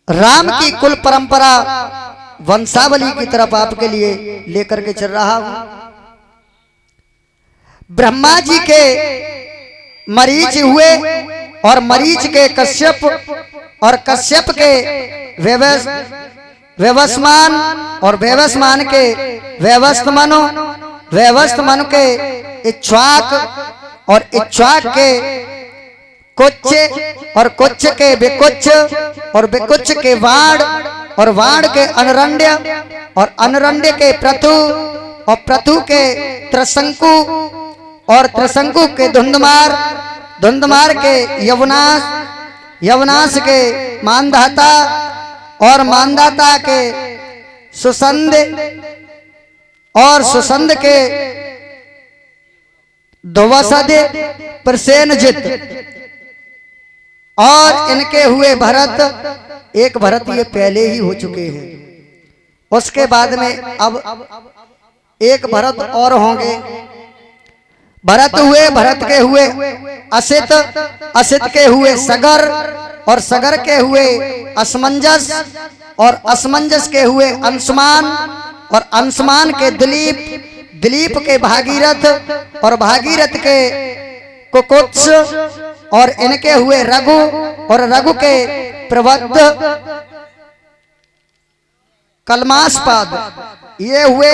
राम की कुल परंपरा वंशावली की तरफ आपके लिए लेकर के चल रहा हूं। ब्रह्मा जी के मरीच हुए और मरीच के कश्यप और कश्यप के व्यवस्मान और व्यवस्मान के व्यवस्तमनु व्यवस्तमनु के इक्ष्वाक और इक्ष्वाक के कुच्च और कुच्च के विकुच्च और विकुच्च के वाण और वाण के अनरण्य और अनरण्य के प्रथु और प्रथु के त्रिशंकु और त्रिशंकु के धुंधमार धुंधमार के यवनाश यवनाश के मानधाता और मानधाता के सुसंद और सुसंद के ध्वसद प्रसेनजित और इनके हुए भरत। एक भरत ये पहले ही हो चुके हैं, उसके बाद में अब एक भरत और होंगे। भरत हुए, भरत के हुए असित, असित के हुए सगर और सगर के हुए असमंजस और असमंजस के हुए अंशमान और अंशमान के दिलीप, दिलीप के भागीरथ और भागीरथ के कुकुत्स और इनके हुए रघु और रघु के प्रबद्ध कलमास्पद। ये हुए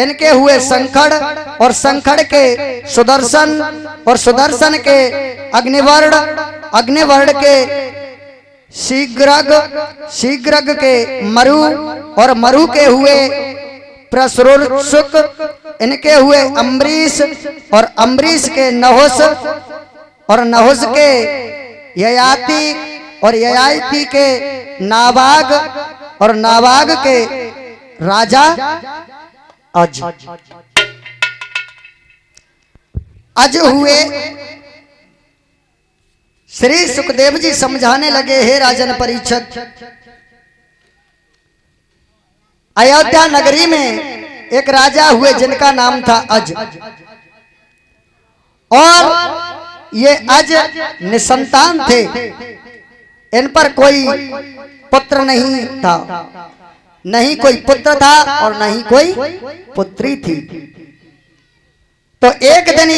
इनके हुए संखड़ और संखड़ के सुदर्शन और सुदर्शन के अग्निवर्ण, अग्निवर्ण के शीघ्रग, शीघ्रग के मरु और मरु के हुए प्रसुरुसुक, इनके हुए अम्बरीश और अम्बरीश के नहुस और नहुस के ययाति और ययाति के नाबाग और नाबाग के राजा अज। अज हुए। श्री सुखदेव जी समझाने लगे, हे राजन परीक्षित, अयोध्या नगरी में एक राजा हुए जिनका नाम था अज, और ये अज निसंतान थे। इन पर कोई पुत्र नहीं था, नहीं कोई पुत्र था और नहीं कोई पुत्री थी। तो एक दिन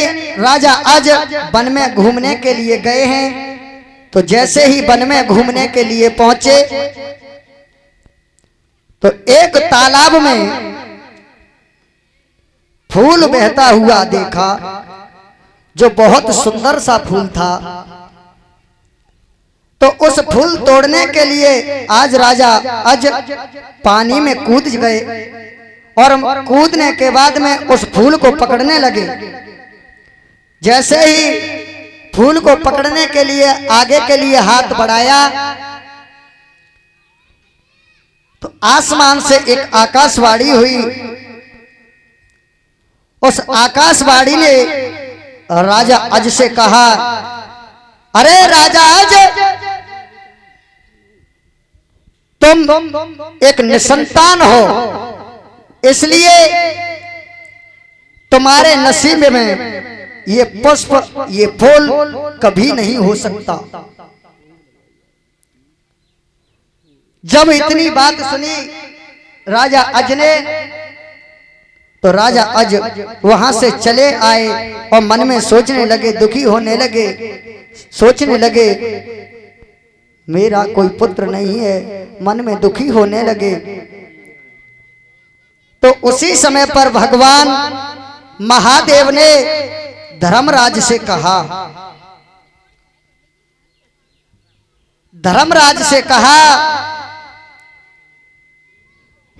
राजा अज वन में घूमने के लिए गए हैं। तो जैसे ही वन में घूमने के लिए पहुंचे तो एक तालाब में फूल बहता हुआ देखा, जो बहुत सुंदर सा फूल था। तो उस फूल तोड़ने के लिए आज राजा अज पानी में कूद गए और कूदने के बाद में उस फूल को पकड़ने लगे। जैसे ही फूल को पकड़ने के लिए आगे के लिए हाथ बढ़ाया तो आसमान से एक आकाशवाणी हुई। उस आकाशवाणी ने राजा अज से कहा, अरे राजा अज, तुम एक निसंतान हो, इसलिए तुम्हारे नसीब में ये पुष्प, ये फूल कभी नहीं हो सकता। जब इतनी बात सुनी राजा अज ने, तो राजा अज वहां से चले आए और मन में सोचने लगे, दुखी होने लगे, सोचने लगे मेरा कोई पुत्र नहीं है, मन में दुखी होने लगे। तो उसी समय पर भगवान महादेव ने धर्मराज से कहा, धर्मराज से कहा,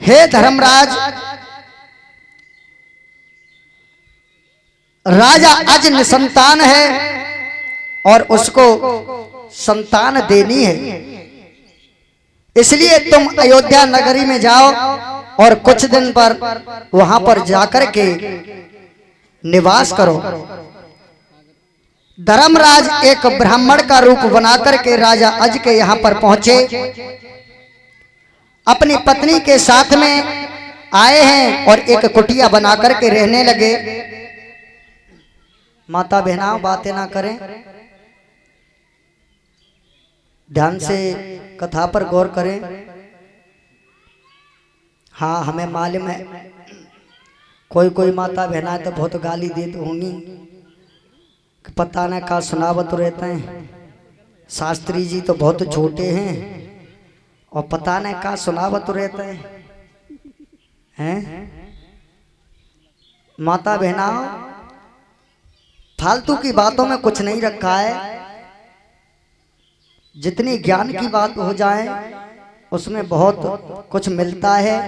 हे धर्मराज, राजा अज निसंतान है और उसको संतान देनी है, इसलिए तुम अयोध्या नगरी में जाओ और कुछ दिन पर वहां पर जाकर के निवास करो। धर्मराज एक ब्राह्मण का रूप बनाकर के राजा अज के यहां पर पहुंचे, अपनी पत्नी के साथ में आए हैं और एक कुटिया बनाकर के रहने लगे। माता बहना बातें ना करें, ध्यान से कथा पर गौर करें। हाँ, हमें मालूम है कोई कोई माता बहना तो बहुत गाली देती होंगी कि पता न का सुनावत रहते हैं, शास्त्री जी तो बहुत छोटे हैं और पता न का सुनावत रहते हैं। माता बहना, फालतू की बातों में कुछ नहीं रखा है। जितनी ज्ञान की बात हो जाए उसमें बहुत कुछ मिलता है।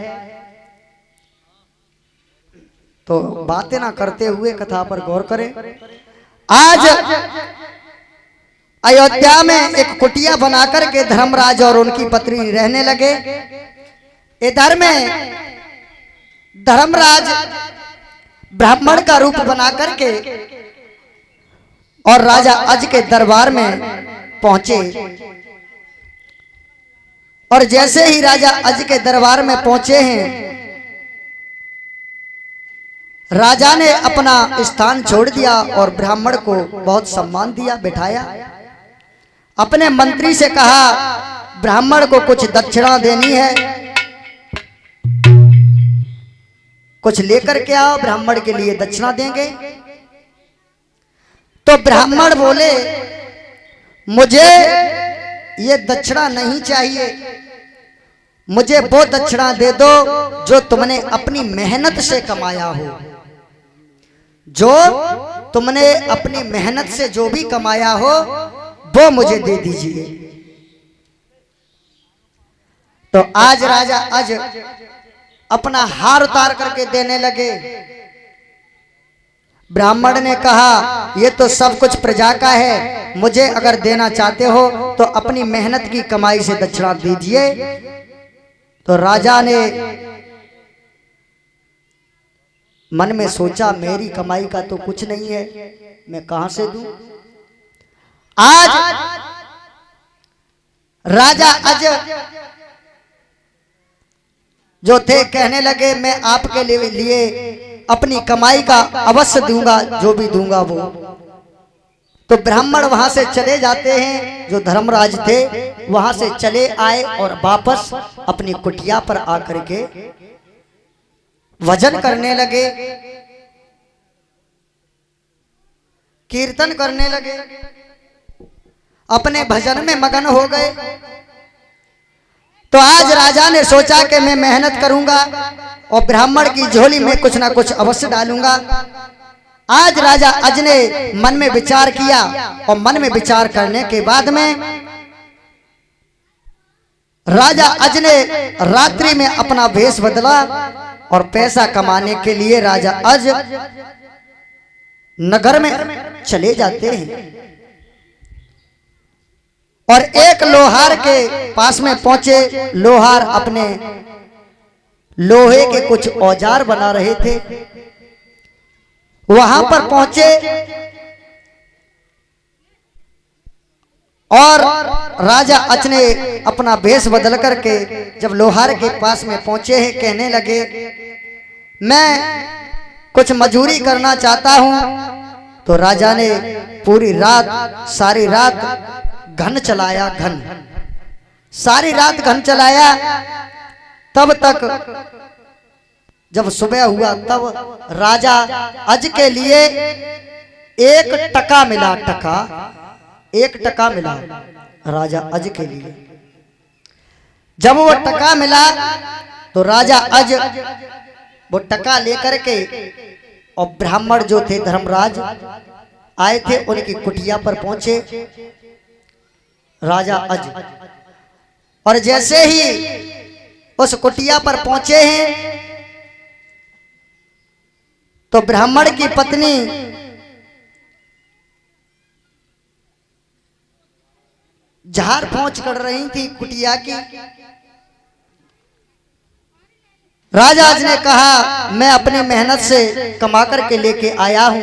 तो बातें ना करते हुए कथा पर गौर करें। आज अयोध्या में एक कुटिया बनाकर के धर्मराज और उनकी पत्नी रहने लगे। इधर में धर्मराज ब्राह्मण का रूप बना करके और राजा अज के दरबार में पहुंचे। और जैसे ही राजा अज के दरबार में पहुंचे हैं, राजा ने अपना स्थान छोड़ दिया और ब्राह्मण को बहुत सम्मान दिया, बिठाया। अपने मंत्री से कहा ब्राह्मण को कुछ दक्षिणा देनी है, कुछ लेकर के आओ, ब्राह्मण के लिए दक्षिणा देंगे। तो ब्राह्मण बोले मुझे ये दक्षिणा नहीं चाहिए, मुझे वो दक्षिणा दे दो जो तुमने अपनी मेहनत से कमाया हो। जो तुमने अपनी मेहनत से जो भी कमाया हो वो मुझे दे दीजिए। तो आज राजा अज अपना हार उतार करके देने लगे। ब्राह्मण ने कहा ये तो सब कुछ प्रजा का है, मुझे अगर देना चाहते हो तो अपनी मेहनत की कमाई से दक्षिणा दीजिए। तो राजा ने मन में सोचा मेरी कमाई का तो कुछ नहीं है, मैं कहां से दूं। आज राजा अज जो थे कहने लगे मैं आपके लिए अपनी कमाई का अवश्य दूंगा, जो भी दूंगा वो। तो ब्राह्मण वहां से चले जाते हैं, जो धर्मराज थे वहां से चले आए और वापस अपनी कुटिया पर आकर के भजन करने लगे, कीर्तन करने लगे, अपने भजन में मगन हो गए। तो आज राजा ने सोचा कि मैं मेहनत करूंगा और ब्राह्मण की झोली में कुछ ना कुछ अवश्य डालूंगा। आज राजा अज ने मन में विचार किया और मन में विचार करने के बाद में राजा अज ने रात्रि में अपना वेश बदला और पैसा कमाने के लिए राजा अज नगर में चले जाते हैं। और एक लोहार के पास में पहुंचे। लोहार अपने लोहे के कुछ औजार बना रहे थे। वहां पर पहुंचे और राजा अज ने अपना भेष बदल करके जब लोहार के पास में पहुंचे हैं, कहने लगे मैं कुछ मजूरी करना चाहता हूं। तो राजा ने पूरी रात, सारी रात घन चलाया, घन सारी रात घन चलाया। तब तक जब सुबह हुआ तब राजा अज के लिए 1 टका मिला। टका 1 टका मिला राजा अज के लिए। जब वो टका मिला तो राजा अज वो टका लेकर के और ब्राह्मण जो थे धर्मराज आए थे उनकी कुटिया पर पहुंचे राजा अज। और जैसे ही उस कुटिया पर पहुंचे हैं तो ब्राह्मण की पत्नी झाड़ पोंछ कर रही थी कुटिया की। राजा अज ने कहा मैं अपनी मेहनत से कमा कर के लेके आया हूं,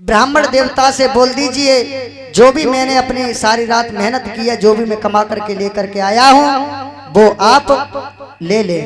ब्राह्मण देवता से बोल दीजिए जो भी मैंने अपनी सारी रात मेहनत की है, जो भी मैं कमा करके लेकर के आया हूं वो आप ले ले।